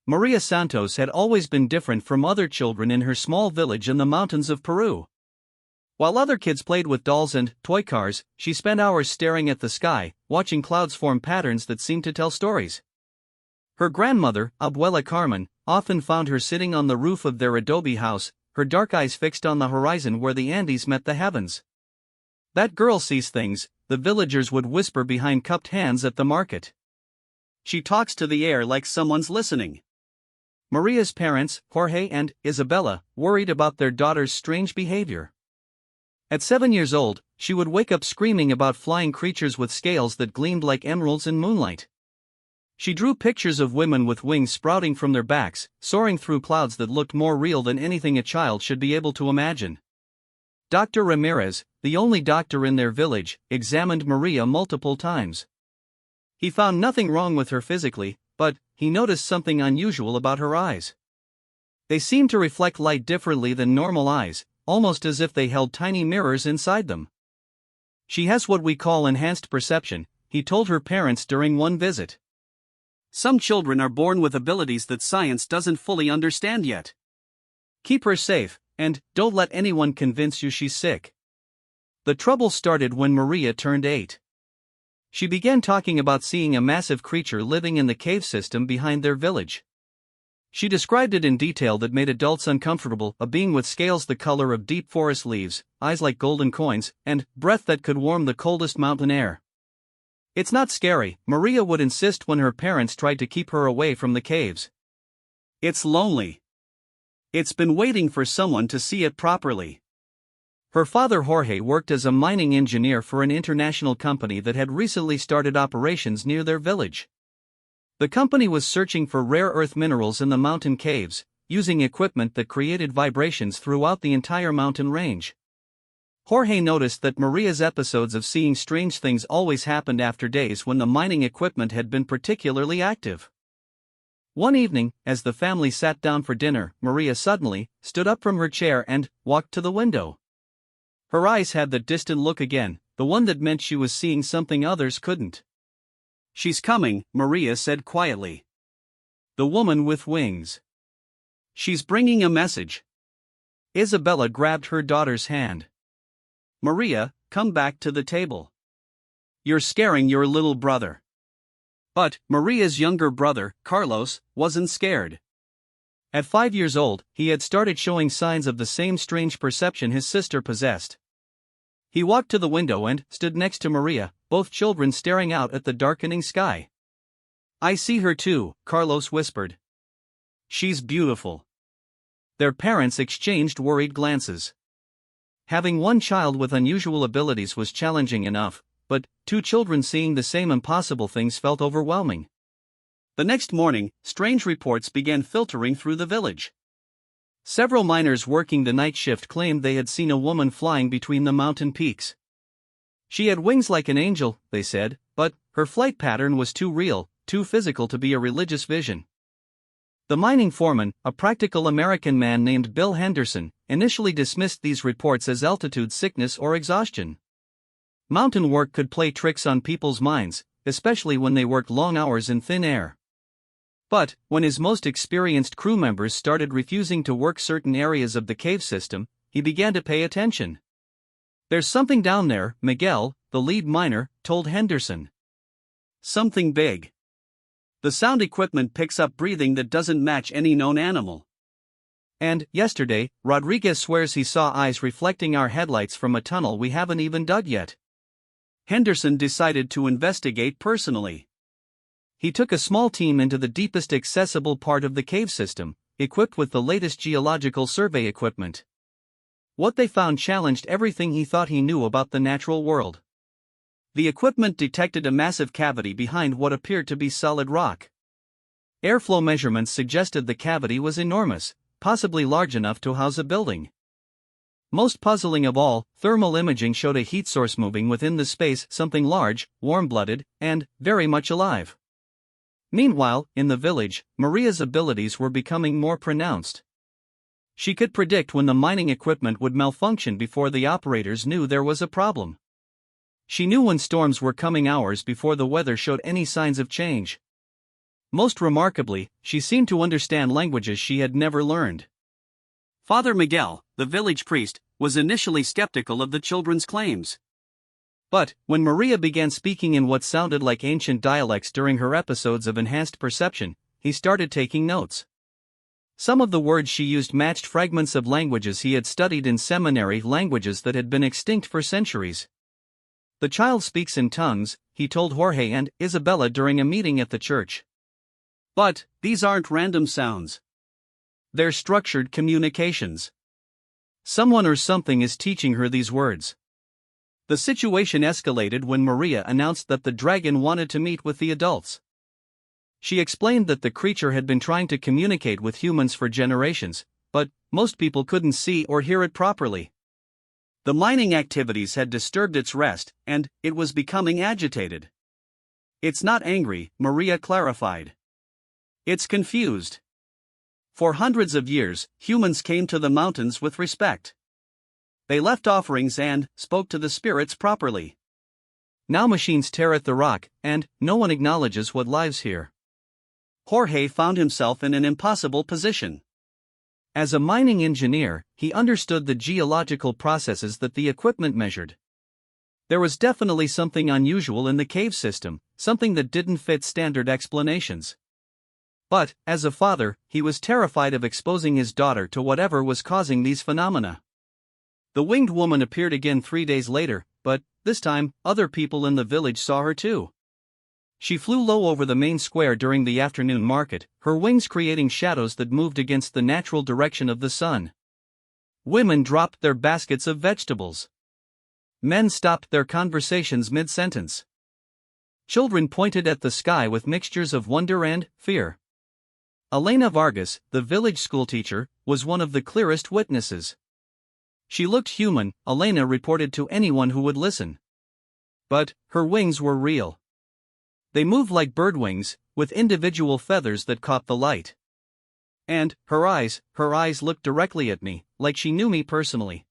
Maria Santos had always been different from other children in her small village in the mountains of Peru. While other kids played with dolls and toy cars, she spent hours staring at the sky, watching clouds form patterns that seemed to tell stories. Her grandmother, Abuela Carmen, often found her sitting on the roof of their adobe house, her dark eyes fixed on the horizon where the Andes met the heavens. "That girl sees things," the villagers would whisper behind cupped hands at the market. "She talks to the air like someone's listening." Maria's parents, Jorge and Isabella, worried about their daughter's strange behavior. At 7 years old, she would wake up screaming about flying creatures with scales that gleamed like emeralds in moonlight. She drew pictures of women with wings sprouting from their backs, soaring through clouds that looked more real than anything a child should be able to imagine. Dr. Ramirez, the only doctor in their village, examined Maria multiple times. He found nothing wrong with her physically, but he noticed something unusual about her eyes. They seemed to reflect light differently than normal eyes, almost as if they held tiny mirrors inside them. "She has what we call enhanced perception," he told her parents during one visit. "Some children are born with abilities that science doesn't fully understand yet. Keep her safe, and don't let anyone convince you she's sick." The trouble started when Maria turned 8. She began talking about seeing a massive creature living in the cave system behind their village. She described it in detail that made adults uncomfortable: a being with scales the color of deep forest leaves, eyes like golden coins, and breath that could warm the coldest mountain air. "It's not scary," Maria would insist when her parents tried to keep her away from the caves. "It's lonely. It's been waiting for someone to see it properly." Her father Jorge worked as a mining engineer for an international company that had recently started operations near their village. The company was searching for rare earth minerals in the mountain caves, using equipment that created vibrations throughout the entire mountain range. Jorge noticed that Maria's episodes of seeing strange things always happened after days when the mining equipment had been particularly active. One evening, as the family sat down for dinner, Maria suddenly stood up from her chair and walked to the window. Her eyes had the distant look again, the one that meant she was seeing something others couldn't. "She's coming," Maria said quietly. "The woman with wings. She's bringing a message." Isabella grabbed her daughter's hand. "Maria, come back to the table. You're scaring your little brother." But Maria's younger brother, Carlos, wasn't scared. At 5 years old, he had started showing signs of the same strange perception his sister possessed. He walked to the window and stood next to Maria, both children staring out at the darkening sky. "I see her too," Carlos whispered. "She's beautiful." Their parents exchanged worried glances. Having one child with unusual abilities was challenging enough, but 2 children seeing the same impossible things felt overwhelming. The next morning, strange reports began filtering through the village. Several miners working the night shift claimed they had seen a woman flying between the mountain peaks. She had wings like an angel, they said, but her flight pattern was too real, too physical to be a religious vision. The mining foreman, a practical American man named Bill Henderson, initially dismissed these reports as altitude sickness or exhaustion. Mountain work could play tricks on people's minds, especially when they worked long hours in thin air. But when his most experienced crew members started refusing to work certain areas of the cave system, he began to pay attention. "There's something down there," Miguel, the lead miner, told Henderson. "Something big. The sound equipment picks up breathing that doesn't match any known animal. And yesterday, Rodriguez swears he saw eyes reflecting our headlights from a tunnel we haven't even dug yet." Henderson decided to investigate personally. He took a small team into the deepest accessible part of the cave system, equipped with the latest geological survey equipment. What they found challenged everything he thought he knew about the natural world. The equipment detected a massive cavity behind what appeared to be solid rock. Airflow measurements suggested the cavity was enormous, possibly large enough to house a building. Most puzzling of all, thermal imaging showed a heat source moving within the space, something large, warm-blooded, and very much alive. Meanwhile, in the village, Maria's abilities were becoming more pronounced. She could predict when the mining equipment would malfunction before the operators knew there was a problem. She knew when storms were coming hours before the weather showed any signs of change. Most remarkably, she seemed to understand languages she had never learned. Father Miguel, the village priest, was initially skeptical of the children's claims. But, when Maria began speaking in what sounded like ancient dialects during her episodes of enhanced perception, he started taking notes. Some of the words she used matched fragments of languages he had studied in seminary, languages that had been extinct for centuries. The child speaks in tongues, he told Jorge and Isabella during a meeting at the church. But, these aren't random sounds. They're structured communications. Someone or something is teaching her these words. The situation escalated when Maria announced that the dragon wanted to meet with the adults. She explained that the creature had been trying to communicate with humans for generations, but most people couldn't see or hear it properly. The mining activities had disturbed its rest, and it was becoming agitated. It's not angry, Maria clarified. It's confused. For hundreds of years, humans came to the mountains with respect. They left offerings and spoke to the spirits properly. Now machines tear at the rock, and no one acknowledges what lives here. Jorge found himself in an impossible position. As a mining engineer, he understood the geological processes that the equipment measured. There was definitely something unusual in the cave system, something that didn't fit standard explanations. But, as a father, he was terrified of exposing his daughter to whatever was causing these phenomena. The winged woman appeared again 3 days later, but, this time, other people in the village saw her too. She flew low over the main square during the afternoon market, her wings creating shadows that moved against the natural direction of the sun. Women dropped their baskets of vegetables. Men stopped their conversations mid-sentence. Children pointed at the sky with mixtures of wonder and fear. Elena Vargas, the village schoolteacher, was one of the clearest witnesses. She looked human, Elena reported to anyone who would listen. But, her wings were real. They moved like bird wings, with individual feathers that caught the light. And, her eyes looked directly at me, like she knew me personally.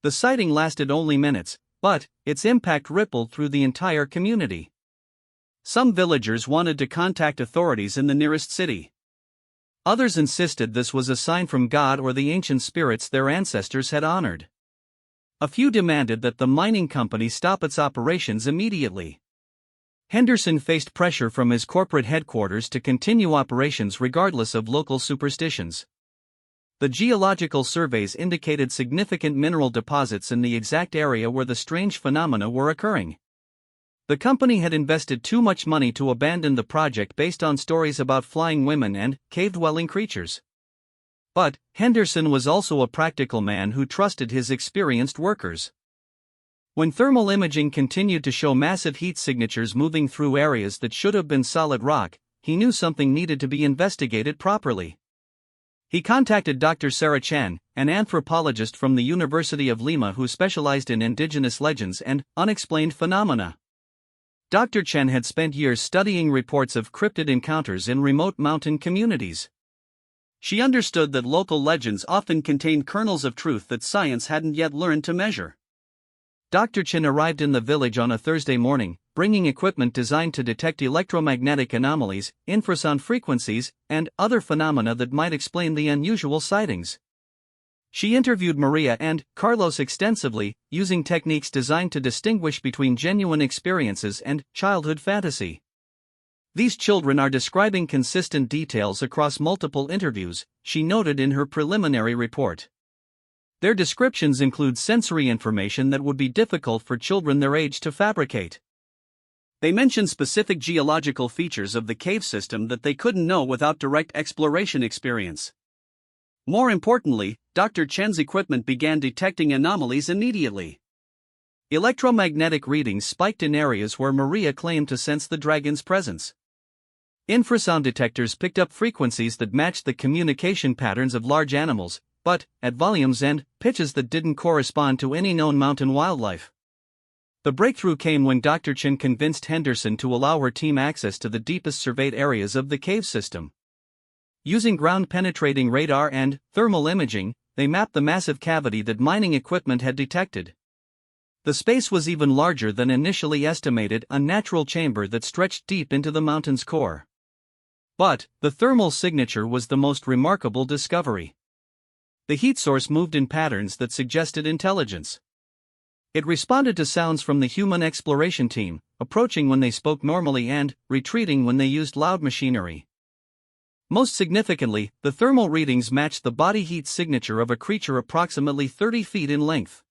The sighting lasted only minutes, but its impact rippled through the entire community. Some villagers wanted to contact authorities in the nearest city. Others insisted this was a sign from God or the ancient spirits their ancestors had honored. A few demanded that the mining company stop its operations immediately. Henderson faced pressure from his corporate headquarters to continue operations regardless of local superstitions. The geological surveys indicated significant mineral deposits in the exact area where the strange phenomena were occurring. The company had invested too much money to abandon the project based on stories about flying women and cave-dwelling creatures. But Henderson was also a practical man who trusted his experienced workers. When thermal imaging continued to show massive heat signatures moving through areas that should have been solid rock, he knew something needed to be investigated properly. He contacted Dr. Sarah Chan, an anthropologist from the University of Lima who specialized in indigenous legends and unexplained phenomena. Dr. Chen had spent years studying reports of cryptid encounters in remote mountain communities. She understood that local legends often contained kernels of truth that science hadn't yet learned to measure. Dr. Chen arrived in the village on a Thursday morning, bringing equipment designed to detect electromagnetic anomalies, infrasound frequencies, and other phenomena that might explain the unusual sightings. She interviewed Maria and Carlos extensively, using techniques designed to distinguish between genuine experiences and childhood fantasy. These children are describing consistent details across multiple interviews, she noted in her preliminary report. Their descriptions include sensory information that would be difficult for children their age to fabricate. They mention specific geological features of the cave system that they couldn't know without direct exploration experience. More importantly, Dr. Chen's equipment began detecting anomalies immediately. Electromagnetic readings spiked in areas where Maria claimed to sense the dragon's presence. Infrasound detectors picked up frequencies that matched the communication patterns of large animals, but at volumes and pitches that didn't correspond to any known mountain wildlife. The breakthrough came when Dr. Chen convinced Henderson to allow her team access to the deepest surveyed areas of the cave system. Using ground-penetrating radar and thermal imaging, they mapped the massive cavity that mining equipment had detected. The space was even larger than initially estimated, a natural chamber that stretched deep into the mountain's core. But the thermal signature was the most remarkable discovery. The heat source moved in patterns that suggested intelligence. It responded to sounds from the human exploration team, approaching when they spoke normally and retreating when they used loud machinery. Most significantly, the thermal readings matched the body heat signature of a creature approximately 30 feet in length.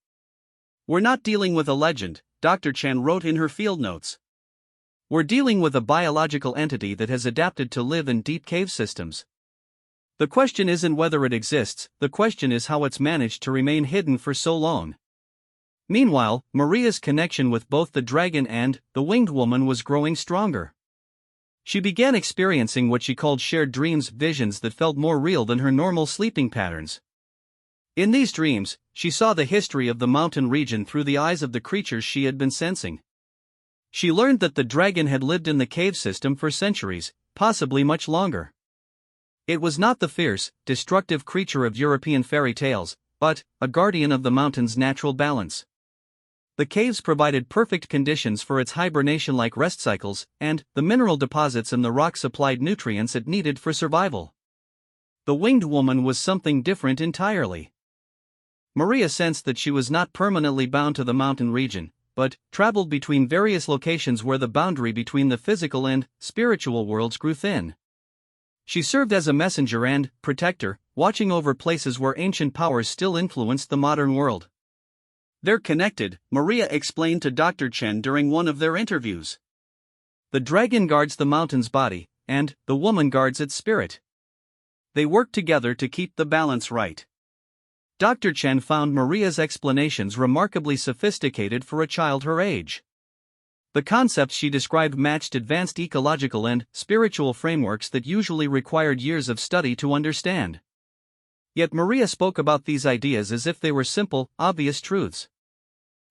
"We're not dealing with a legend," Dr. Chen wrote in her field notes. "We're dealing with a biological entity that has adapted to live in deep cave systems. The question isn't whether it exists, the question is how it's managed to remain hidden for so long." Meanwhile, Maria's connection with both the dragon and the winged woman was growing stronger. She began experiencing what she called shared dreams, visions that felt more real than her normal sleeping patterns. In these dreams, she saw the history of the mountain region through the eyes of the creatures she had been sensing. She learned that the dragon had lived in the cave system for centuries, possibly much longer. It was not the fierce, destructive creature of European fairy tales, but a guardian of the mountain's natural balance. The caves provided perfect conditions for its hibernation-like rest cycles, and the mineral deposits in the rock supplied nutrients it needed for survival. The winged woman was something different entirely. Maria sensed that she was not permanently bound to the mountain region, but traveled between various locations where the boundary between the physical and spiritual worlds grew thin. She served as a messenger and protector, watching over places where ancient powers still influenced the modern world. "They're connected," Maria explained to Dr. Chen during one of their interviews. "The dragon guards the mountain's body, and the woman guards its spirit. They work together to keep the balance right." Dr. Chen found Maria's explanations remarkably sophisticated for a child her age. The concepts she described matched advanced ecological and spiritual frameworks that usually required years of study to understand. Yet Maria spoke about these ideas as if they were simple, obvious truths.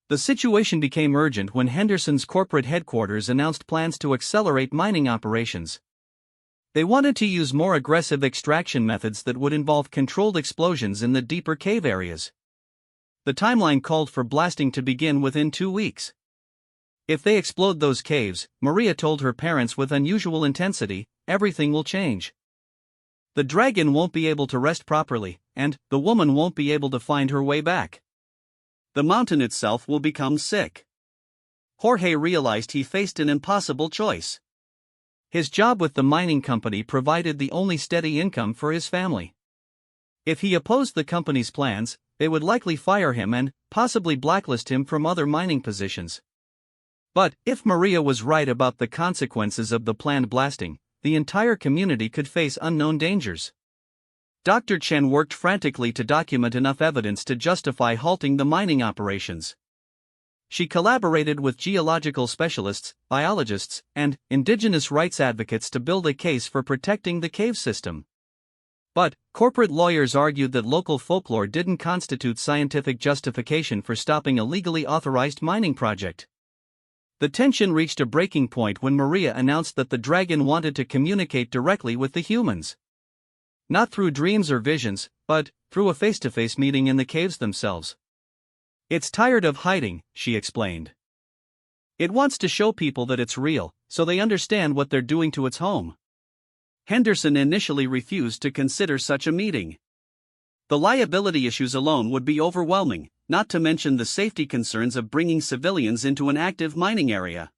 The situation became urgent when Henderson's corporate headquarters announced plans to accelerate mining operations. They wanted to use more aggressive extraction methods that would involve controlled explosions in the deeper cave areas. The timeline called for blasting to begin within 2 weeks. "If they explode those caves," Maria told her parents with unusual intensity, "everything will change. The dragon won't be able to rest properly, and the woman won't be able to find her way back. The mountain itself will become sick." Jorge realized he faced an impossible choice. His job with the mining company provided the only steady income for his family. If he opposed the company's plans, they would likely fire him and possibly blacklist him from other mining positions. But if Maria was right about the consequences of the planned blasting, the entire community could face unknown dangers. Dr. Chen worked frantically to document enough evidence to justify halting the mining operations. She collaborated with geological specialists, biologists, and indigenous rights advocates to build a case for protecting the cave system. But corporate lawyers argued that local folklore didn't constitute scientific justification for stopping a legally authorized mining project. The tension reached a breaking point when Maria announced that the dragon wanted to communicate directly with the humans. Not through dreams or visions, but through a face-to-face meeting in the caves themselves. "It's tired of hiding," she explained. "It wants to show people that it's real, so they understand what they're doing to its home." Henderson initially refused to consider such a meeting. The liability issues alone would be overwhelming, not to mention the safety concerns of bringing civilians into an active mining area.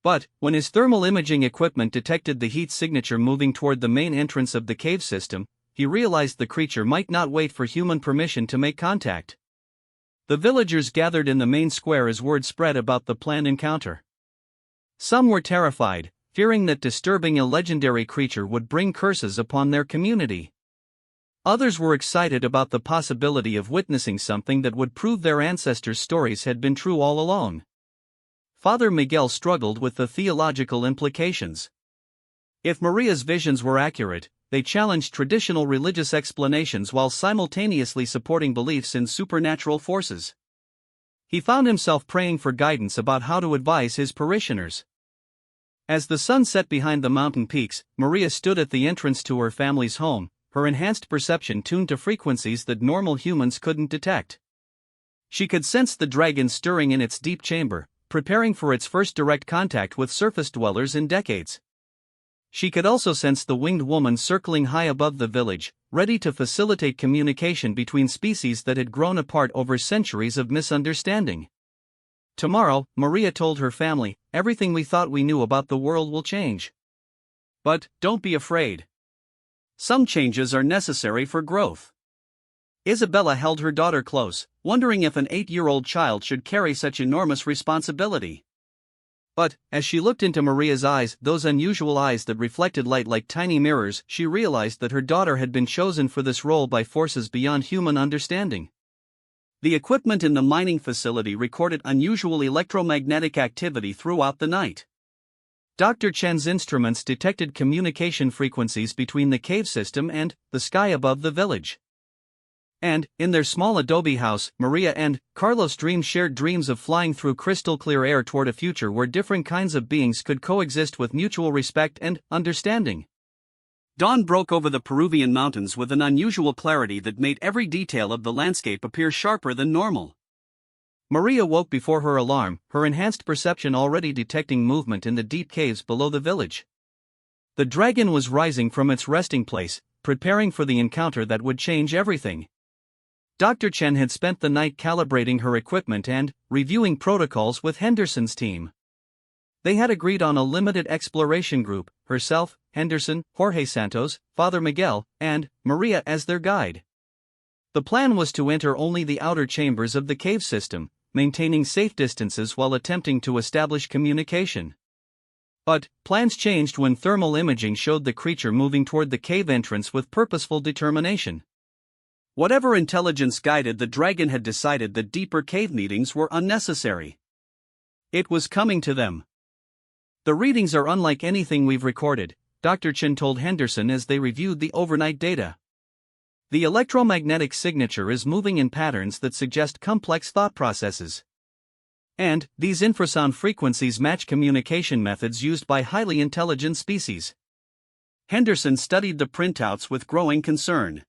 But when his thermal imaging equipment detected the heat signature moving toward the main entrance of the cave system, he realized the creature might not wait for human permission to make contact. The villagers gathered in the main square as word spread about the planned encounter. Some were terrified, fearing that disturbing a legendary creature would bring curses upon their community. Others were excited about the possibility of witnessing something that would prove their ancestors' stories had been true all along. Father Miguel struggled with the theological implications. If Maria's visions were accurate, they challenged traditional religious explanations while simultaneously supporting beliefs in supernatural forces. He found himself praying for guidance about how to advise his parishioners. As the sun set behind the mountain peaks, Maria stood at the entrance to her family's home, her enhanced perception tuned to frequencies that normal humans couldn't detect. She could sense the dragon stirring in its deep chamber, preparing for its first direct contact with surface dwellers in decades. She could also sense the winged woman circling high above the village, ready to facilitate communication between species that had grown apart over centuries of misunderstanding. Tomorrow, Maria told her family, everything we thought we knew about the world will change. But, don't be afraid. Some changes are necessary for growth. Isabella held her daughter close, wondering if an 8-year-old child should carry such enormous responsibility. But, as she looked into Maria's eyes, those unusual eyes that reflected light like tiny mirrors, she realized that her daughter had been chosen for this role by forces beyond human understanding. The equipment in the mining facility recorded unusual electromagnetic activity throughout the night. Dr. Chen's instruments detected communication frequencies between the cave system and the sky above the village. And, in their small adobe house, Maria and Carlos shared dreams of flying through crystal-clear air toward a future where different kinds of beings could coexist with mutual respect and understanding. Dawn broke over the Peruvian mountains with an unusual clarity that made every detail of the landscape appear sharper than normal. Maria woke before her alarm, her enhanced perception already detecting movement in the deep caves below the village. The dragon was rising from its resting place, preparing for the encounter that would change everything. Dr. Chen had spent the night calibrating her equipment and reviewing protocols with Henderson's team. They had agreed on a limited exploration group, herself, Henderson, Jorge Santos, Father Miguel, and Maria as their guide. The plan was to enter only the outer chambers of the cave system, maintaining safe distances while attempting to establish communication. But, plans changed when thermal imaging showed the creature moving toward the cave entrance with purposeful determination. Whatever intelligence guided the dragon had decided that deeper cave meetings were unnecessary. It was coming to them. The readings are unlike anything we've recorded, Dr. Chen told Henderson as they reviewed the overnight data. The electromagnetic signature is moving in patterns that suggest complex thought processes. And, these infrasound frequencies match communication methods used by highly intelligent species. Henderson studied the printouts with growing concern.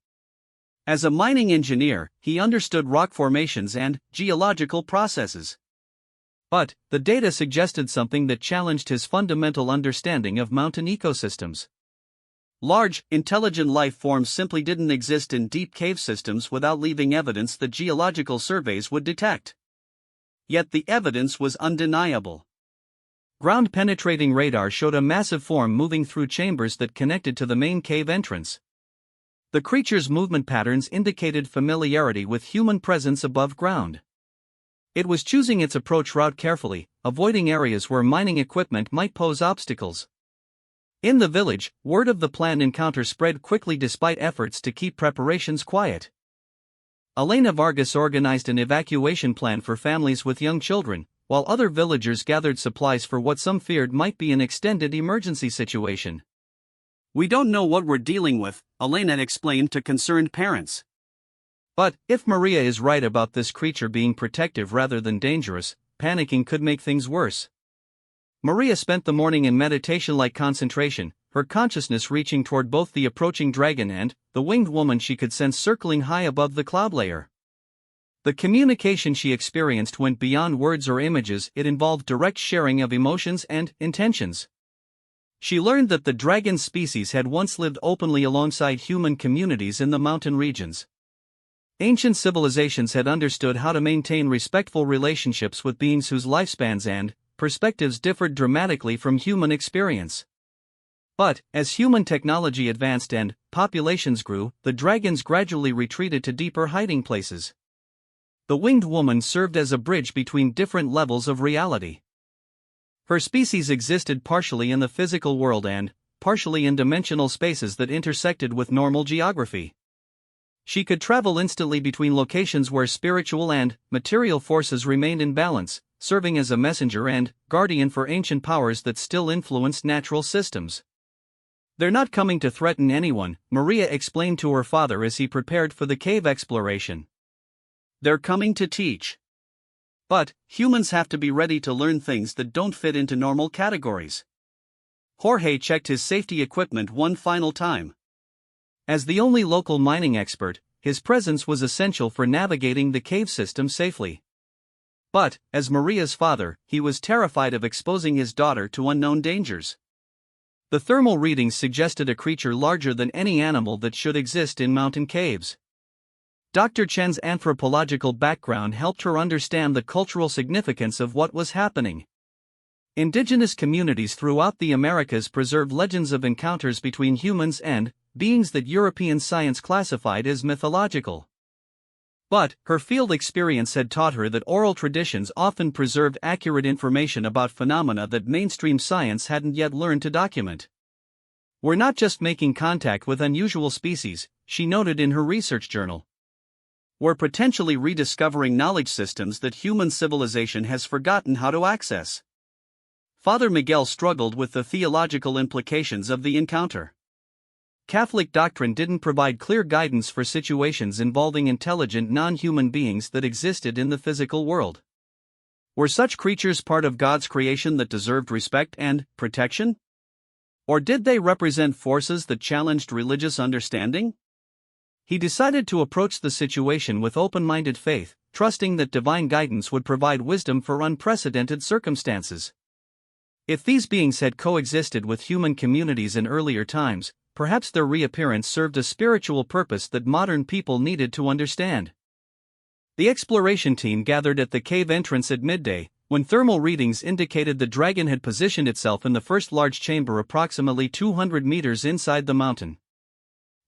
As a mining engineer, he understood rock formations and geological processes. But, the data suggested something that challenged his fundamental understanding of mountain ecosystems. Large, intelligent life forms simply didn't exist in deep cave systems without leaving evidence that geological surveys would detect. Yet the evidence was undeniable. Ground-penetrating radar showed a massive form moving through chambers that connected to the main cave entrance. The creature's movement patterns indicated familiarity with human presence above ground. It was choosing its approach route carefully, avoiding areas where mining equipment might pose obstacles. In the village, word of the planned encounter spread quickly despite efforts to keep preparations quiet. Elena Vargas organized an evacuation plan for families with young children, while other villagers gathered supplies for what some feared might be an extended emergency situation. "We don't know what we're dealing with," Elena explained to concerned parents. But, if Maria is right about this creature being protective rather than dangerous, panicking could make things worse. Maria spent the morning in meditation-like concentration, her consciousness reaching toward both the approaching dragon and the winged woman she could sense circling high above the cloud layer. The communication she experienced went beyond words or images, it involved direct sharing of emotions and intentions. She learned that the dragon species had once lived openly alongside human communities in the mountain regions. Ancient civilizations had understood how to maintain respectful relationships with beings whose lifespans and perspectives differed dramatically from human experience. But, as human technology advanced and populations grew, the dragons gradually retreated to deeper hiding places. The winged woman served as a bridge between different levels of reality. Her species existed partially in the physical world and partially in dimensional spaces that intersected with normal geography. She could travel instantly between locations where spiritual and material forces remained in balance, serving as a messenger and guardian for ancient powers that still influenced natural systems. "They're not coming to threaten anyone," Maria explained to her father as he prepared for the cave exploration. "They're coming to teach. But, humans have to be ready to learn things that don't fit into normal categories." Jorge checked his safety equipment one final time. As the only local mining expert, his presence was essential for navigating the cave system safely. But, as Maria's father, he was terrified of exposing his daughter to unknown dangers. The thermal readings suggested a creature larger than any animal that should exist in mountain caves. Dr. Chen's anthropological background helped her understand the cultural significance of what was happening. Indigenous communities throughout the Americas preserved legends of encounters between humans and beings that European science classified as mythological. But her field experience had taught her that oral traditions often preserved accurate information about phenomena that mainstream science hadn't yet learned to document. "We're not just making contact with unusual species," she noted in her research journal. "We're potentially rediscovering knowledge systems that human civilization has forgotten how to access." Father Miguel struggled with the theological implications of the encounter. Catholic doctrine didn't provide clear guidance for situations involving intelligent non-human beings that existed in the physical world. Were such creatures part of God's creation that deserved respect and protection? Or did they represent forces that challenged religious understanding? He decided to approach the situation with open-minded faith, trusting that divine guidance would provide wisdom for unprecedented circumstances. If these beings had coexisted with human communities in earlier times, perhaps their reappearance served a spiritual purpose that modern people needed to understand. The exploration team gathered at the cave entrance at midday, when thermal readings indicated the dragon had positioned itself in the first large chamber approximately 200 meters inside the mountain.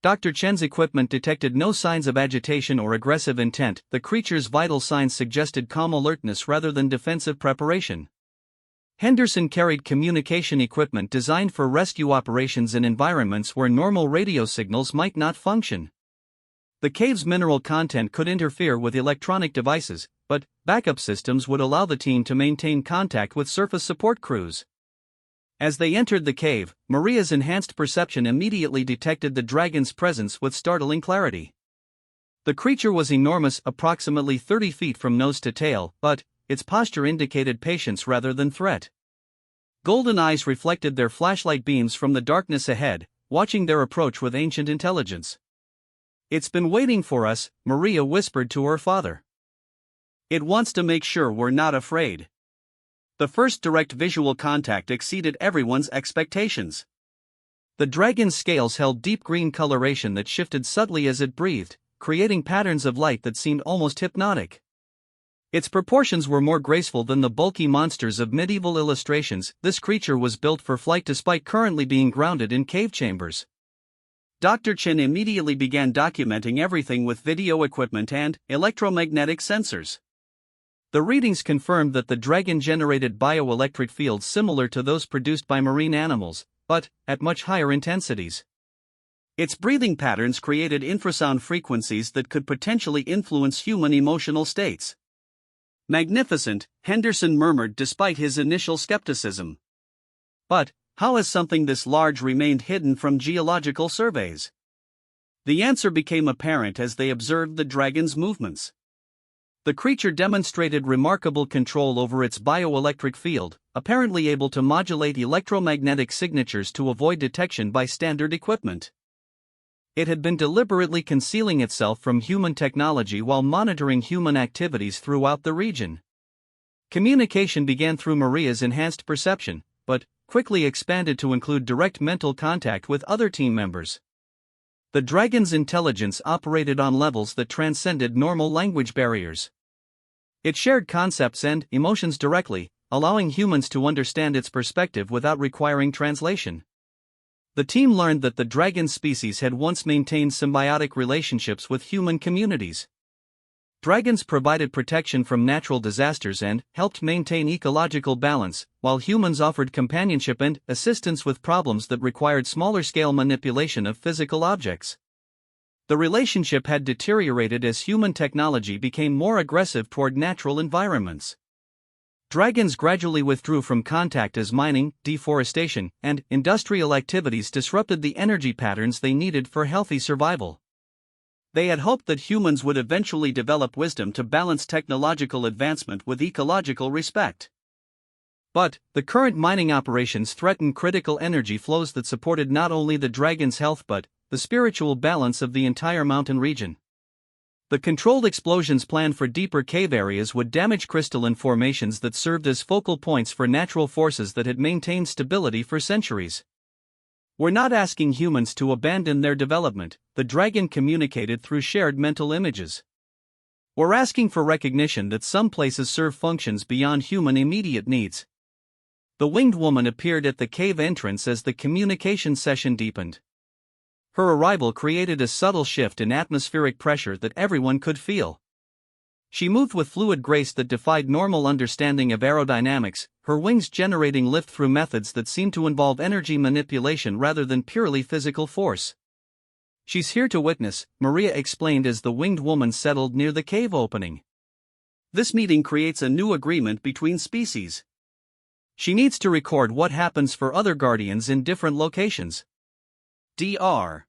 Dr. Chen's equipment detected no signs of agitation or aggressive intent. The creature's vital signs suggested calm alertness rather than defensive preparation. Henderson carried communication equipment designed for rescue operations in environments where normal radio signals might not function. The cave's mineral content could interfere with electronic devices, but backup systems would allow the team to maintain contact with surface support crews. As they entered the cave, Maria's enhanced perception immediately detected the dragon's presence with startling clarity. The creature was enormous, approximately 30 feet from nose to tail, but its posture indicated patience rather than threat. Golden eyes reflected their flashlight beams from the darkness ahead, watching their approach with ancient intelligence. "It's been waiting for us," Maria whispered to her father. "It wants to make sure we're not afraid." The first direct visual contact exceeded everyone's expectations. The dragon's scales held deep green coloration that shifted subtly as it breathed, creating patterns of light that seemed almost hypnotic. Its proportions were more graceful than the bulky monsters of medieval illustrations. This creature was built for flight despite currently being grounded in cave chambers. Dr. Chen immediately began documenting everything with video equipment and electromagnetic sensors. The readings confirmed that the dragon generated bioelectric fields similar to those produced by marine animals, but at much higher intensities. Its breathing patterns created infrasound frequencies that could potentially influence human emotional states. "Magnificent," Henderson murmured despite his initial skepticism. But how has something this large remained hidden from geological surveys? The answer became apparent as they observed the dragon's movements. The creature demonstrated remarkable control over its bioelectric field, apparently able to modulate electromagnetic signatures to avoid detection by standard equipment. It had been deliberately concealing itself from human technology while monitoring human activities throughout the region. Communication began through Maria's enhanced perception, but quickly expanded to include direct mental contact with other team members. The dragon's intelligence operated on levels that transcended normal language barriers. It shared concepts and emotions directly, allowing humans to understand its perspective without requiring translation. The team learned that the dragon species had once maintained symbiotic relationships with human communities. Dragons provided protection from natural disasters and helped maintain ecological balance, while humans offered companionship and assistance with problems that required smaller-scale manipulation of physical objects. The relationship had deteriorated as human technology became more aggressive toward natural environments. Dragons gradually withdrew from contact as mining, deforestation, and industrial activities disrupted the energy patterns they needed for healthy survival. They had hoped that humans would eventually develop wisdom to balance technological advancement with ecological respect. But the current mining operations threatened critical energy flows that supported not only the dragon's health but the spiritual balance of the entire mountain region. The controlled explosions planned for deeper cave areas would damage crystalline formations that served as focal points for natural forces that had maintained stability for centuries. "We're not asking humans to abandon their development," the dragon communicated through shared mental images. "We're asking for recognition that some places serve functions beyond human immediate needs." The winged woman appeared at the cave entrance as the communication session deepened. Her arrival created a subtle shift in atmospheric pressure that everyone could feel. She moved with fluid grace that defied normal understanding of aerodynamics, her wings generating lift through methods that seemed to involve energy manipulation rather than purely physical force. "She's here to witness," Maria explained as the winged woman settled near the cave opening. "This meeting creates a new agreement between species. She needs to record what happens for other guardians in different locations." Dr.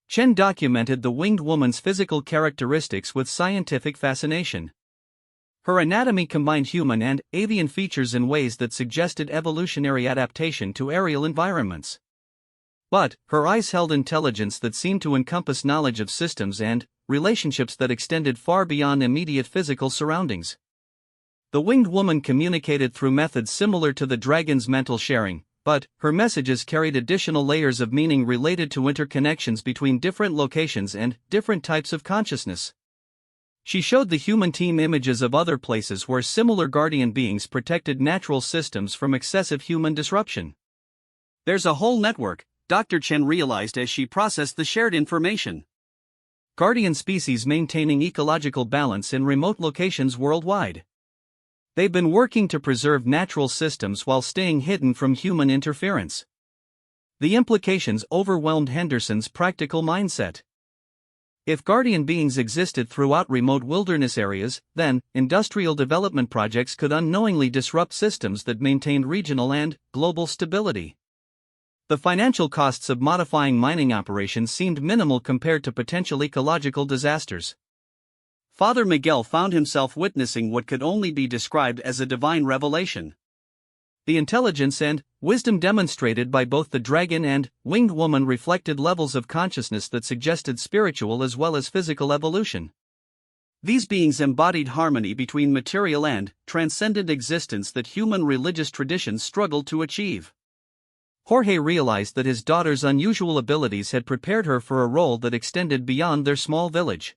Chen documented the winged woman's physical characteristics with scientific fascination. Her anatomy combined human and avian features in ways that suggested evolutionary adaptation to aerial environments. But her eyes held intelligence that seemed to encompass knowledge of systems and relationships that extended far beyond immediate physical surroundings. The winged woman communicated through methods similar to the dragon's mental sharing, but her messages carried additional layers of meaning related to interconnections between different locations and different types of consciousness. She showed the human team images of other places where similar guardian beings protected natural systems from excessive human disruption. "There's a whole network," Dr. Chen realized as she processed the shared information. "Guardian species maintaining ecological balance in remote locations worldwide. They've been working to preserve natural systems while staying hidden from human interference." The implications overwhelmed Henderson's practical mindset. If guardian beings existed throughout remote wilderness areas, then industrial development projects could unknowingly disrupt systems that maintained regional and global stability. The financial costs of modifying mining operations seemed minimal compared to potential ecological disasters. Father Miguel found himself witnessing what could only be described as a divine revelation. The intelligence and wisdom demonstrated by both the dragon and winged woman reflected levels of consciousness that suggested spiritual as well as physical evolution. These beings embodied harmony between material and transcendent existence that human religious traditions struggled to achieve. Jorge realized that his daughter's unusual abilities had prepared her for a role that extended beyond their small village.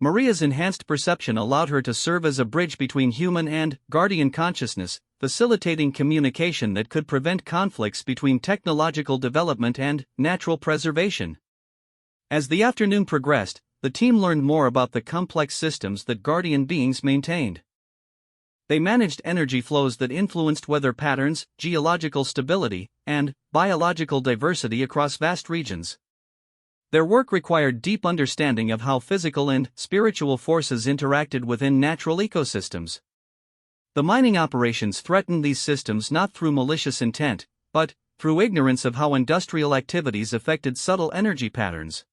Maria's enhanced perception allowed her to serve as a bridge between human and guardian consciousness, facilitating communication that could prevent conflicts between technological development and natural preservation. As the afternoon progressed, the team learned more about the complex systems that guardian beings maintained. They managed energy flows that influenced weather patterns, geological stability, and biological diversity across vast regions. Their work required deep understanding of how physical and spiritual forces interacted within natural ecosystems. The mining operations threatened these systems not through malicious intent, but through ignorance of how industrial activities affected subtle energy patterns.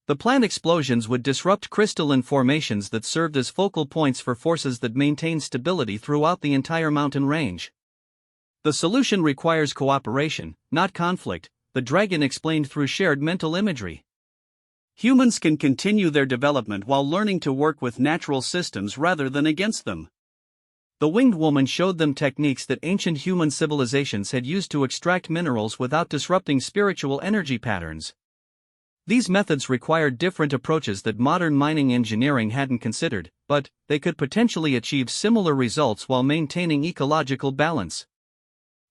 The plant explosions would disrupt crystalline formations that served as focal points for forces that maintained stability throughout the entire mountain range. "The solution requires cooperation, not conflict," the dragon explained through shared mental imagery. "Humans can continue their development while learning to work with natural systems rather than against them." The winged woman showed them techniques that ancient human civilizations had used to extract minerals without disrupting spiritual energy patterns. These methods required different approaches that modern mining engineering hadn't considered, but they could potentially achieve similar results while maintaining ecological balance.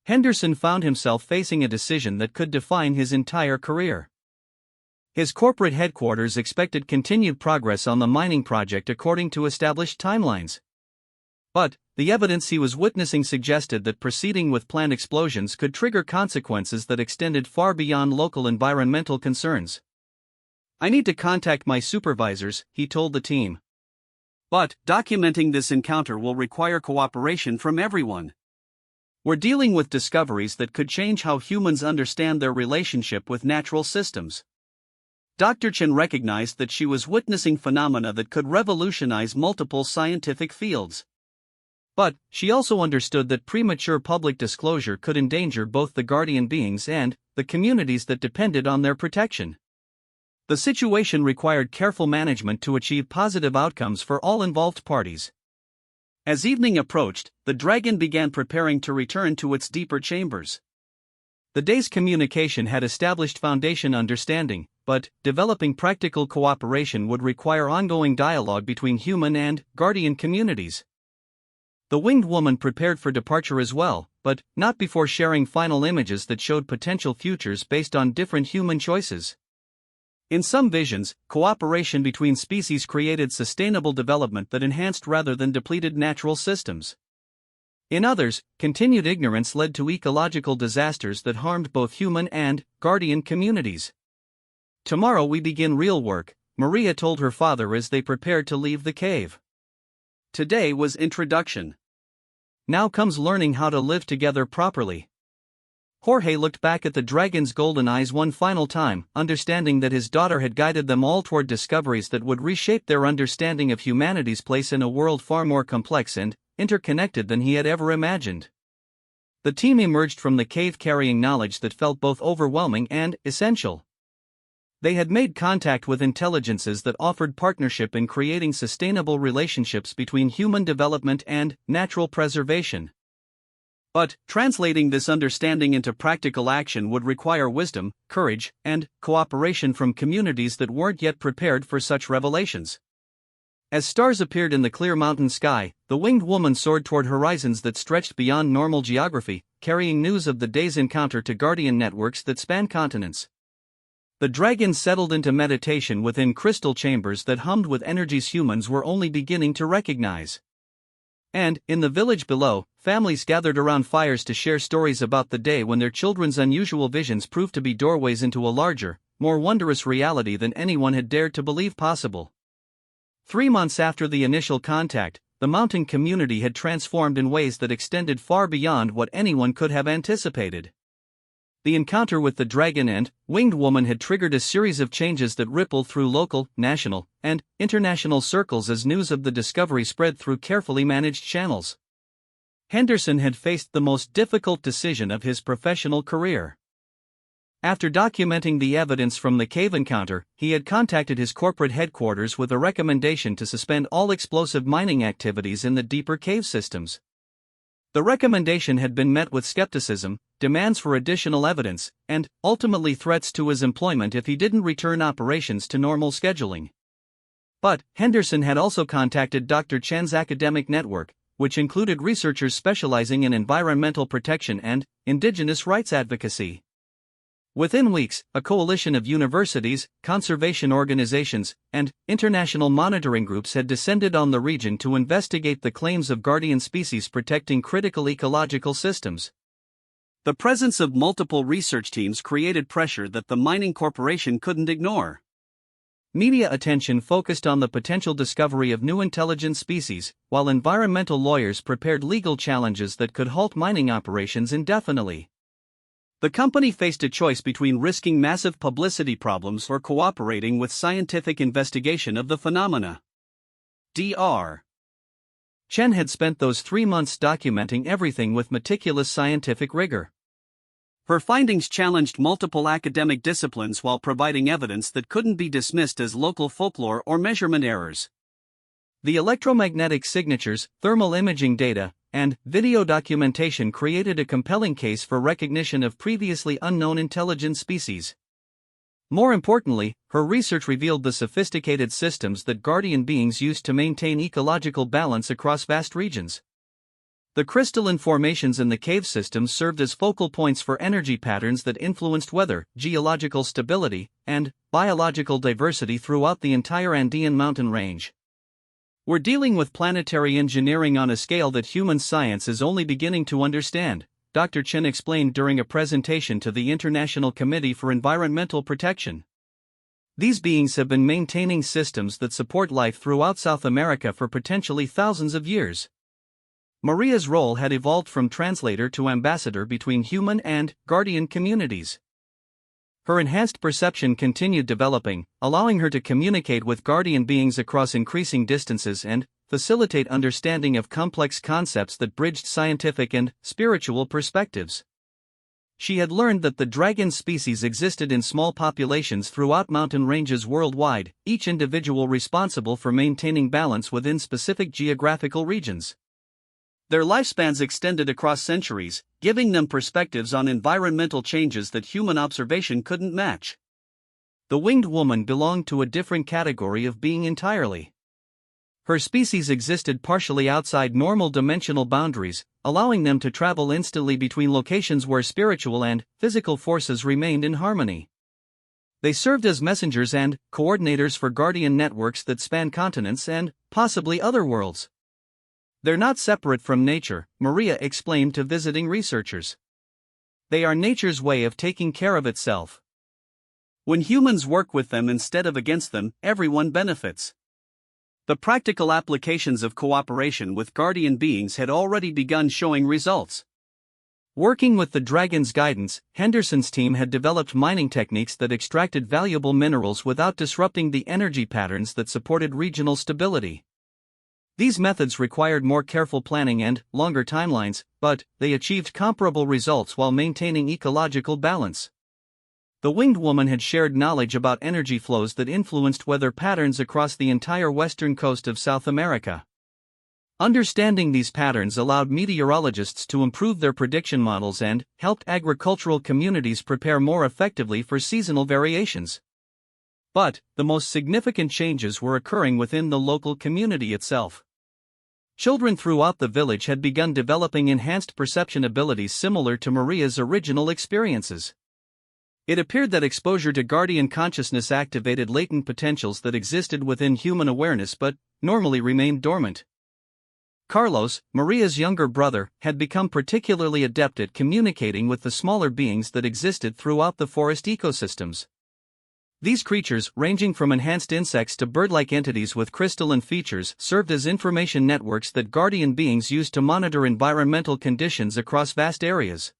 Henderson found himself facing a decision that could define his entire career. His corporate headquarters expected continued progress on the mining project according to established timelines. But the evidence he was witnessing suggested that proceeding with plant explosions could trigger consequences that extended far beyond local environmental concerns. "I need to contact my supervisors," he told the team. "But documenting this encounter will require cooperation from everyone. We're dealing with discoveries that could change how humans understand their relationship with natural systems." Dr. Chen recognized that she was witnessing phenomena that could revolutionize multiple scientific fields. But she also understood that premature public disclosure could endanger both the guardian beings and the communities that depended on their protection. The situation required careful management to achieve positive outcomes for all involved parties. As evening approached, the dragon began preparing to return to its deeper chambers. The day's communication had established foundation understanding, but developing practical cooperation would require ongoing dialogue between human and guardian communities. The winged woman prepared for departure as well, but not before sharing final images that showed potential futures based on different human choices. In some visions, cooperation between species created sustainable development that enhanced rather than depleted natural systems. In others, continued ignorance led to ecological disasters that harmed both human and guardian communities. "Tomorrow we begin real work," Maria told her father as they prepared to leave the cave. Today was introduction. Now comes learning how to live together properly. Jorge looked back at the dragon's golden eyes one final time, understanding that his daughter had guided them all toward discoveries that would reshape their understanding of humanity's place in a world far more complex and interconnected than he had ever imagined. The team emerged from the cave carrying knowledge that felt both overwhelming and essential. They had made contact with intelligences that offered partnership in creating sustainable relationships between human development and natural preservation. But translating this understanding into practical action would require wisdom, courage, and cooperation from communities that weren't yet prepared for such revelations. As stars appeared in the clear mountain sky, the winged woman soared toward horizons that stretched beyond normal geography, carrying news of the day's encounter to guardian networks that span continents. The dragon settled into meditation within crystal chambers that hummed with energies humans were only beginning to recognize. And, in the village below, families gathered around fires to share stories about the day when their children's unusual visions proved to be doorways into a larger, more wondrous reality than anyone had dared to believe possible. 3 months after the initial contact, the mountain community had transformed in ways that extended far beyond what anyone could have anticipated. The encounter with the dragon and winged woman had triggered a series of changes that rippled through local, national, and international circles as news of the discovery spread through carefully managed channels. Henderson had faced the most difficult decision of his professional career. After documenting the evidence from the cave encounter, he had contacted his corporate headquarters with a recommendation to suspend all explosive mining activities in the deeper cave systems. The recommendation had been met with skepticism, demands for additional evidence, and, ultimately, threats to his employment if he didn't return operations to normal scheduling. But Henderson had also contacted Dr. Chen's academic network, which included researchers specializing in environmental protection and indigenous rights advocacy. Within weeks, a coalition of universities, conservation organizations, and international monitoring groups had descended on the region to investigate the claims of guardian species protecting critical ecological systems. The presence of multiple research teams created pressure that the mining corporation couldn't ignore. Media attention focused on the potential discovery of new intelligent species, while environmental lawyers prepared legal challenges that could halt mining operations indefinitely. The company faced a choice between risking massive publicity problems or cooperating with scientific investigation of the phenomena. Dr. Chen had spent those 3 months documenting everything with meticulous scientific rigor. Her findings challenged multiple academic disciplines while providing evidence that couldn't be dismissed as local folklore or measurement errors. The electromagnetic signatures, thermal imaging data, and video documentation created a compelling case for recognition of previously unknown intelligent species. More importantly, her research revealed the sophisticated systems that guardian beings use to maintain ecological balance across vast regions. The crystalline formations in the cave systems served as focal points for energy patterns that influenced weather, geological stability, and biological diversity throughout the entire Andean mountain range. "We're dealing with planetary engineering on a scale that human science is only beginning to understand," Dr. Chen explained during a presentation to the International Committee for Environmental Protection. These beings have been maintaining systems that support life throughout South America for potentially thousands of years. Maria's role had evolved from translator to ambassador between human and guardian communities. Her enhanced perception continued developing, allowing her to communicate with guardian beings across increasing distances and facilitate understanding of complex concepts that bridged scientific and spiritual perspectives. She had learned that the dragon species existed in small populations throughout mountain ranges worldwide, each individual responsible for maintaining balance within specific geographical regions. Their lifespans extended across centuries, giving them perspectives on environmental changes that human observation couldn't match. The winged woman belonged to a different category of being entirely. Her species existed partially outside normal dimensional boundaries, allowing them to travel instantly between locations where spiritual and physical forces remained in harmony. They served as messengers and coordinators for guardian networks that span continents and possibly other worlds. They're not separate from nature, Maria explained to visiting researchers. They are nature's way of taking care of itself. When humans work with them instead of against them, everyone benefits. The practical applications of cooperation with guardian beings had already begun showing results. Working with the dragon's guidance, Henderson's team had developed mining techniques that extracted valuable minerals without disrupting the energy patterns that supported regional stability. These methods required more careful planning and longer timelines, but they achieved comparable results while maintaining ecological balance. The winged woman had shared knowledge about energy flows that influenced weather patterns across the entire western coast of South America. Understanding these patterns allowed meteorologists to improve their prediction models and helped agricultural communities prepare more effectively for seasonal variations. But the most significant changes were occurring within the local community itself. Children throughout the village had begun developing enhanced perception abilities similar to Maria's original experiences. It appeared that exposure to guardian consciousness activated latent potentials that existed within human awareness but normally remained dormant. Carlos, Maria's younger brother, had become particularly adept at communicating with the smaller beings that existed throughout the forest ecosystems. These creatures, ranging from enhanced insects to bird-like entities with crystalline features, served as information networks that guardian beings used to monitor environmental conditions across vast areas.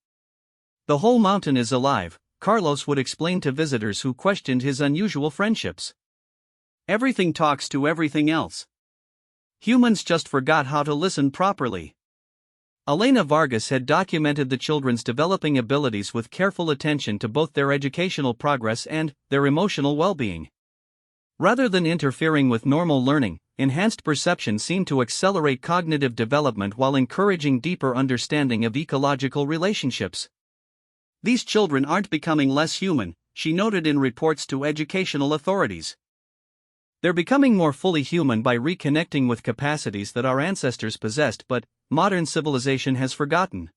"The whole mountain is alive," Carlos would explain to visitors who questioned his unusual friendships. "Everything talks to everything else. Humans just forgot how to listen properly." Elena Vargas had documented the children's developing abilities with careful attention to both their educational progress and their emotional well-being. Rather than interfering with normal learning, enhanced perception seemed to accelerate cognitive development while encouraging deeper understanding of ecological relationships. "These children aren't becoming less human," she noted in reports to educational authorities. "They're becoming more fully human by reconnecting with capacities that our ancestors possessed but modern civilization has forgotten."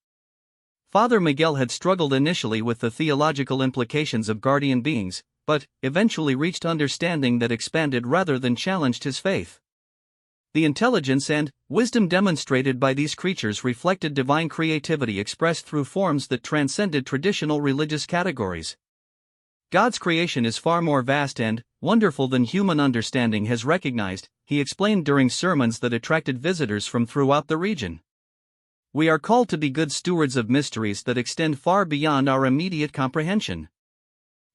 Father Miguel had struggled initially with the theological implications of guardian beings, but eventually reached understanding that expanded rather than challenged his faith. The intelligence and wisdom demonstrated by these creatures reflected divine creativity expressed through forms that transcended traditional religious categories. "God's creation is far more vast and wonderful than human understanding has recognized," he explained during sermons that attracted visitors from throughout the region. "We are called to be good stewards of mysteries that extend far beyond our immediate comprehension."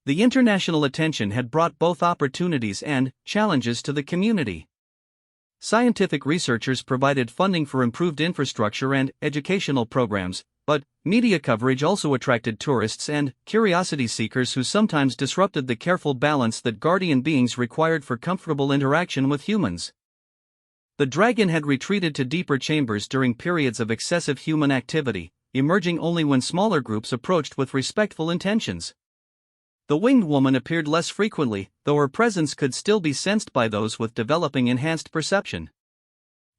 The international attention had brought both opportunities and challenges to the community. Scientific researchers provided funding for improved infrastructure and educational programs, but media coverage also attracted tourists and curiosity seekers who sometimes disrupted the careful balance that guardian beings required for comfortable interaction with humans. The dragon had retreated to deeper chambers during periods of excessive human activity, emerging only when smaller groups approached with respectful intentions. The winged woman appeared less frequently, though her presence could still be sensed by those with developing enhanced perception.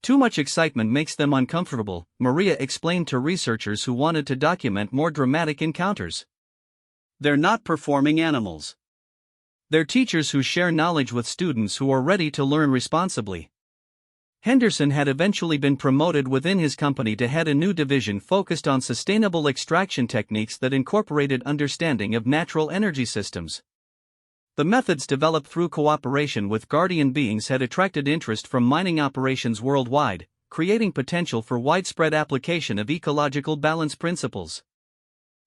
"Too much excitement makes them uncomfortable," Maria explained to researchers who wanted to document more dramatic encounters. "They're not performing animals. They're teachers who share knowledge with students who are ready to learn responsibly." Henderson had eventually been promoted within his company to head a new division focused on sustainable extraction techniques that incorporated understanding of natural energy systems. The methods developed through cooperation with guardian beings had attracted interest from mining operations worldwide, creating potential for widespread application of ecological balance principles.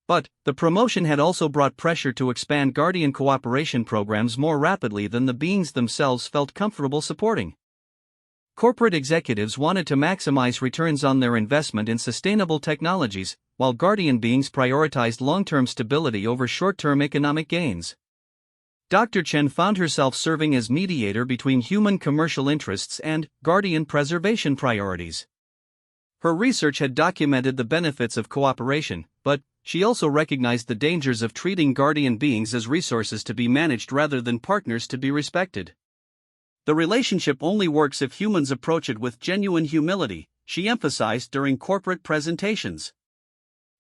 But the promotion had also brought pressure to expand guardian cooperation programs more rapidly than the beings themselves felt comfortable supporting. Corporate executives wanted to maximize returns on their investment in sustainable technologies, while guardian beings prioritized long-term stability over short-term economic gains. Dr. Chen found herself serving as mediator between human commercial interests and guardian preservation priorities. Her research had documented the benefits of cooperation, but she also recognized the dangers of treating guardian beings as resources to be managed rather than partners to be respected. The relationship only works if humans approach it with genuine humility, she emphasized during corporate presentations.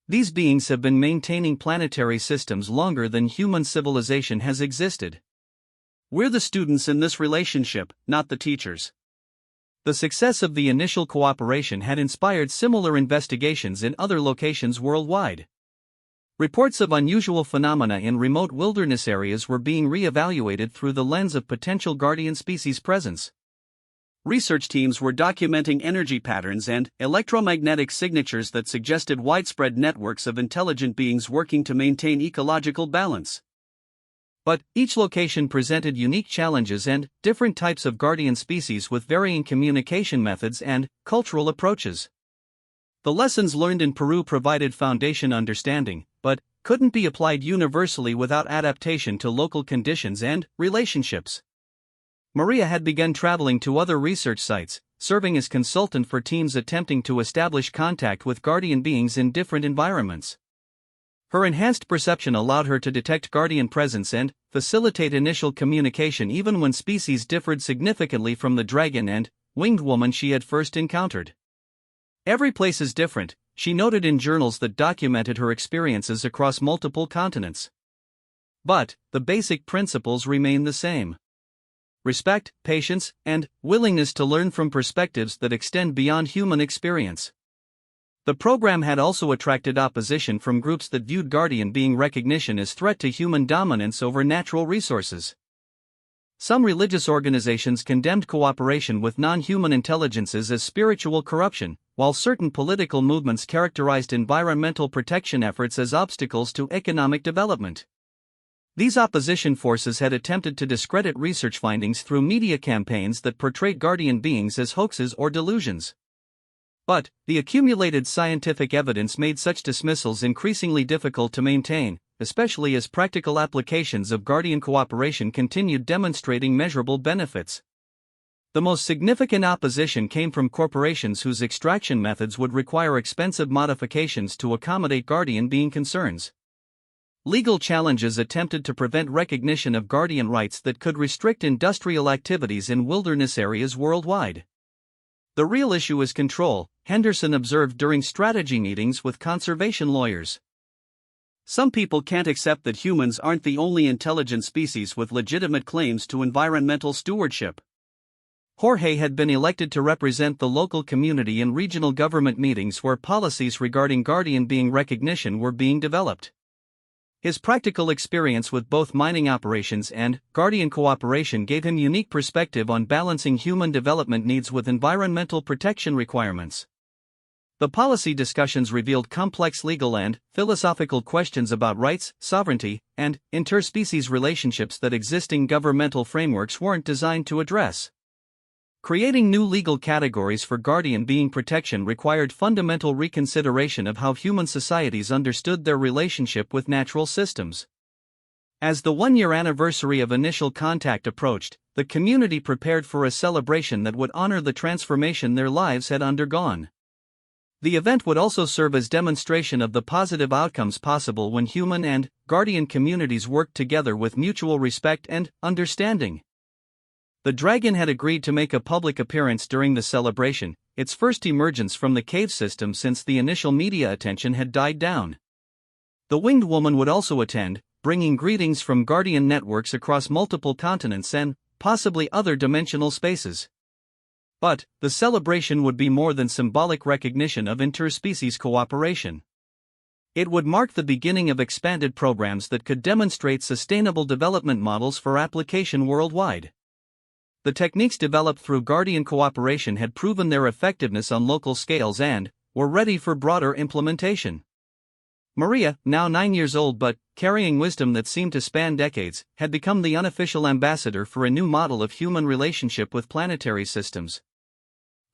These beings have been maintaining planetary systems longer than human civilization has existed. We're the students in this relationship, not the teachers. The success of the initial cooperation had inspired similar investigations in other locations worldwide. Reports of unusual phenomena in remote wilderness areas were being re-evaluated through the lens of potential guardian species presence. Research teams were documenting energy patterns and electromagnetic signatures that suggested widespread networks of intelligent beings working to maintain ecological balance. But each location presented unique challenges and different types of guardian species with varying communication methods and cultural approaches. The lessons learned in Peru provided foundation understanding, but couldn't be applied universally without adaptation to local conditions and relationships. Maria had begun traveling to other research sites, serving as consultant for teams attempting to establish contact with guardian beings in different environments. Her enhanced perception allowed her to detect guardian presence and facilitate initial communication even when species differed significantly from the dragon and winged woman she had first encountered. Every place is different, she noted in journals that documented her experiences across multiple continents. But the basic principles remain the same. Respect, patience, and willingness to learn from perspectives that extend beyond human experience. The program had also attracted opposition from groups that viewed guardian being recognition as threat to human dominance over natural resources. Some religious organizations condemned cooperation with non-human intelligences as spiritual corruption, while certain political movements characterized environmental protection efforts as obstacles to economic development. These opposition forces had attempted to discredit research findings through media campaigns that portrayed guardian beings as hoaxes or delusions. But the accumulated scientific evidence made such dismissals increasingly difficult to maintain, especially as practical applications of guardian cooperation continued demonstrating measurable benefits. The most significant opposition came from corporations whose extraction methods would require expensive modifications to accommodate guardian being concerns. Legal challenges attempted to prevent recognition of guardian rights that could restrict industrial activities in wilderness areas worldwide. The real issue is control, Henderson observed during strategy meetings with conservation lawyers. Some people can't accept that humans aren't the only intelligent species with legitimate claims to environmental stewardship. Jorge had been elected to represent the local community in regional government meetings where policies regarding guardian being recognition were being developed. His practical experience with both mining operations and guardian cooperation gave him unique perspective on balancing human development needs with environmental protection requirements. The policy discussions revealed complex legal and philosophical questions about rights, sovereignty, and interspecies relationships that existing governmental frameworks weren't designed to address. Creating new legal categories for guardian being protection required fundamental reconsideration of how human societies understood their relationship with natural systems. As the one-year anniversary of initial contact approached, the community prepared for a celebration that would honor the transformation their lives had undergone. The event would also serve as demonstration of the positive outcomes possible when human and guardian communities worked together with mutual respect and understanding. The dragon had agreed to make a public appearance during the celebration, its first emergence from the cave system since the initial media attention had died down. The winged woman would also attend, bringing greetings from guardian networks across multiple continents and possibly other dimensional spaces. But the celebration would be more than symbolic recognition of interspecies cooperation. It would mark the beginning of expanded programs that could demonstrate sustainable development models for application worldwide. The techniques developed through guardian cooperation had proven their effectiveness on local scales and were ready for broader implementation. Maria, now 9 years old but carrying wisdom that seemed to span decades, had become the unofficial ambassador for a new model of human relationship with planetary systems.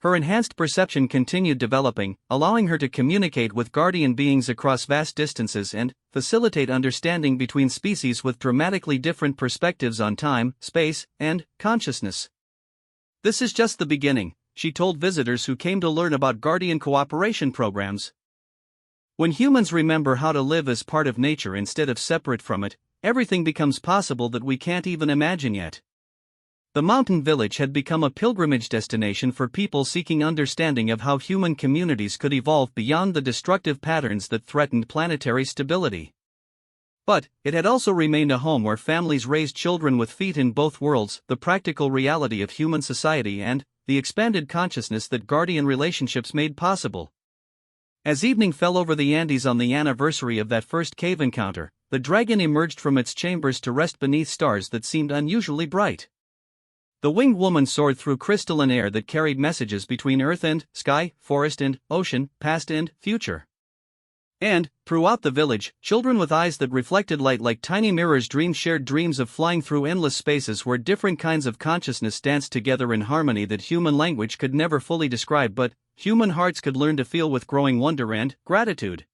Her enhanced perception continued developing, allowing her to communicate with guardian beings across vast distances and facilitate understanding between species with dramatically different perspectives on time, space, and consciousness. This is just the beginning, she told visitors who came to learn about Guardian cooperation programs. When humans remember how to live as part of nature instead of separate from it, everything becomes possible that we can't even imagine yet. The mountain village had become a pilgrimage destination for people seeking understanding of how human communities could evolve beyond the destructive patterns that threatened planetary stability. But it had also remained a home where families raised children with feet in both worlds, the practical reality of human society and the expanded consciousness that guardian relationships made possible. As evening fell over the Andes on the anniversary of that first cave encounter, the dragon emerged from its chambers to rest beneath stars that seemed unusually bright. The winged woman soared through crystalline air that carried messages between earth and sky, forest and ocean, past and future. And, throughout the village, children with eyes that reflected light like tiny mirrors dreamed shared dreams of flying through endless spaces where different kinds of consciousness danced together in harmony that human language could never fully describe but human hearts could learn to feel with growing wonder and gratitude.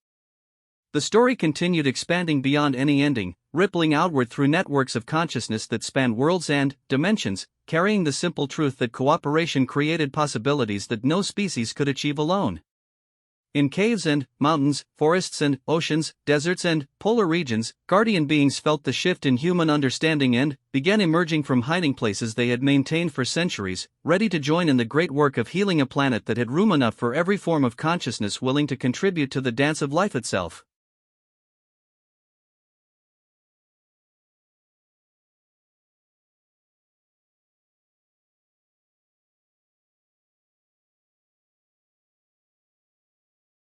The story continued expanding beyond any ending, rippling outward through networks of consciousness that spanned worlds and dimensions, carrying the simple truth that cooperation created possibilities that no species could achieve alone. In caves and mountains, forests and oceans, deserts and polar regions, guardian beings felt the shift in human understanding and began emerging from hiding places they had maintained for centuries, ready to join in the great work of healing a planet that had room enough for every form of consciousness willing to contribute to the dance of life itself.